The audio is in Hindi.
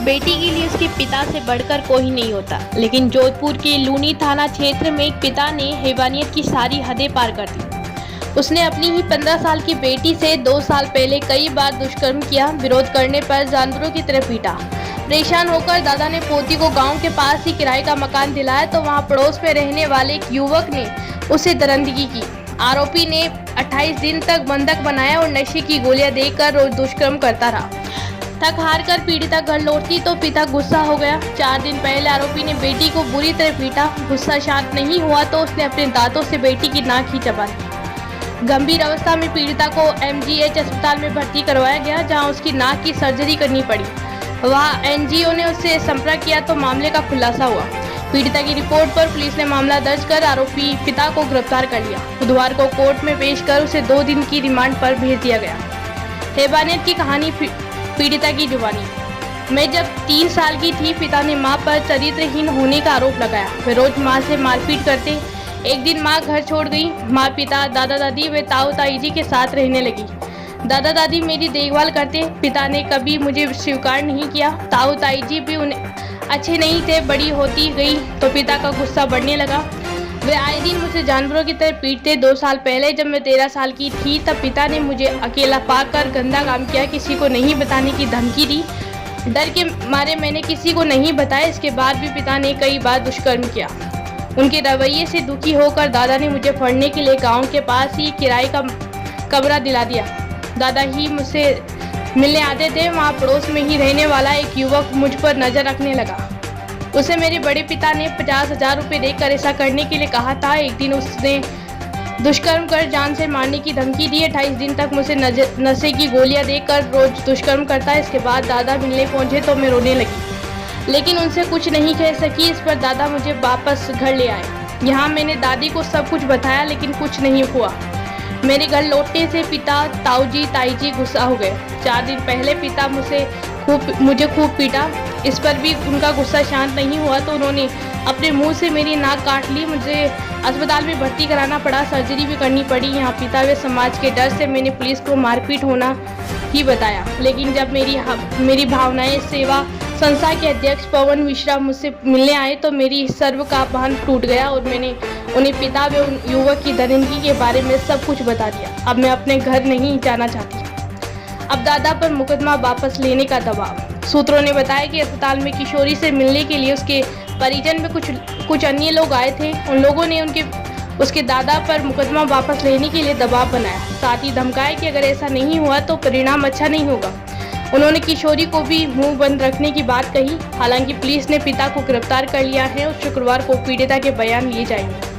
बेटी के लिए उसके पिता से बढ़कर कोई नहीं होता, लेकिन जोधपुर के लूनी थाना क्षेत्र में एक पिता ने हैवानियत की सारी हदें पार कर दी। उसने अपनी ही 15 साल की बेटी से 2 साल पहले कई बार दुष्कर्म किया। विरोध करने पर जानवरों की तरह पीटा। परेशान होकर दादा ने पोती को गांव के पास ही किराए का मकान दिलाया तो वहां पड़ोस में रहने वाले एक युवक ने उसे दरिंदगी की। आरोपी ने 28 दिन तक बंधक बनाया और नशे की गोलियां देकर रोज दुष्कर्म करता रहा। थक हार कर पीड़िता घर लौटती तो पिता गुस्सा हो गया। 4 दिन पहले आरोपी ने बेटी को बुरी तरह पीटा। गुस्सा शांत नहीं हुआ तो उसने अपने दांतों से बेटी की नाक ही चबा दी। गंभीर अवस्था में पीड़िता को MGH अस्पताल में भर्ती करवाया गया, जहां उसकी नाक की सर्जरी करनी पड़ी। वहां NGO ने उससे संपर्क किया तो मामले का खुलासा हुआ। पीड़िता की रिपोर्ट पर पुलिस ने मामला दर्ज कर आरोपी पिता को गिरफ्तार कर लिया। बुधवार को कोर्ट में पेश कर उसे 2 दिन की रिमांड पर भेज दिया गया। हैवानियत की कहानी पीड़िता की जुबानी। मैं जब 3 साल की थी, पिता ने मां पर चरित्रहीन होने का आरोप लगाया। वे रोज मां से मारपीट करते। एक दिन मां घर छोड़ गई। मां, पिता, दादा दादी व ताऊ ताई जी के साथ रहने लगी। दादा दादी मेरी देखभाल करते। पिता ने कभी मुझे स्वीकार नहीं किया। ताऊ ताई जी भी उन्हें अच्छे नहीं थे। बड़ी होती गई तो पिता का गुस्सा बढ़ने लगा। वे आए दिन मुझे जानवरों की तरह पीटते। 2 साल पहले जब मैं 13 साल की थी तब पिता ने मुझे अकेला पाकर गंदा काम किया। किसी को नहीं बताने की धमकी दी। डर के मारे मैंने किसी को नहीं बताया। इसके बाद भी पिता ने कई बार दुष्कर्म किया। उनके रवैये से दुखी होकर दादा ने मुझे पढ़ने के लिए गांव के पास ही किराए का कमरा दिला दिया। दादा ही मुझसे मिलने आते थे। वहाँ पड़ोस में ही रहने वाला एक युवक मुझ पर नजर रखने लगा। उसे मेरे बड़े पिता ने 50,000 रुपये देकर ऐसा करने के लिए कहा था। एक दिन उसने दुष्कर्म कर जान से मारने की धमकी दी। 28 दिन तक मुझे नशे की गोलियां देकर रोज दुष्कर्म करता है। इसके बाद दादा मिलने पहुंचे तो मैं रोने लगी, लेकिन उनसे कुछ नहीं कह सकी। इस पर दादा मुझे वापस घर ले आए। यहाँ मैंने दादी को सब कुछ बताया, लेकिन कुछ नहीं हुआ। मेरे घर लौटने से पिता, ताऊजी, ताईजी गुस्सा हो गए। 4 दिन पहले पिता मुझे खूब पीटा। इस पर भी उनका गुस्सा शांत नहीं हुआ तो उन्होंने अपने मुंह से मेरी नाक काट ली। मुझे अस्पताल में भर्ती कराना पड़ा, सर्जरी भी करनी पड़ी। यहाँ पिता व समाज के डर से मैंने पुलिस को मारपीट होना ही बताया, लेकिन जब मेरी भावनाएं सेवा संस्था के अध्यक्ष पवन मिश्रा मुझसे मिलने आए तो मेरी सर्व का बांध टूट गया और मैंने उन्हें पिता व युवक की दरिंदगी के बारे में सब कुछ बता दिया। अब मैं अपने घर नहीं जाना चाहती। अब दादा पर मुकदमा वापस लेने का दबाव। सूत्रों ने बताया कि अस्पताल में किशोरी से मिलने के लिए उसके परिजन में कुछ अन्य लोग आए थे। उन लोगों ने उसके दादा पर मुकदमा वापस लेने के लिए दबाव बनाया, साथ ही धमकाया कि अगर ऐसा नहीं हुआ तो परिणाम अच्छा नहीं होगा। उन्होंने किशोरी को भी मुंह बंद रखने की बात कही। हालांकि पुलिस ने पिता को गिरफ्तार कर लिया है और शुक्रवार को पीड़िता के बयान लिए जाएंगे।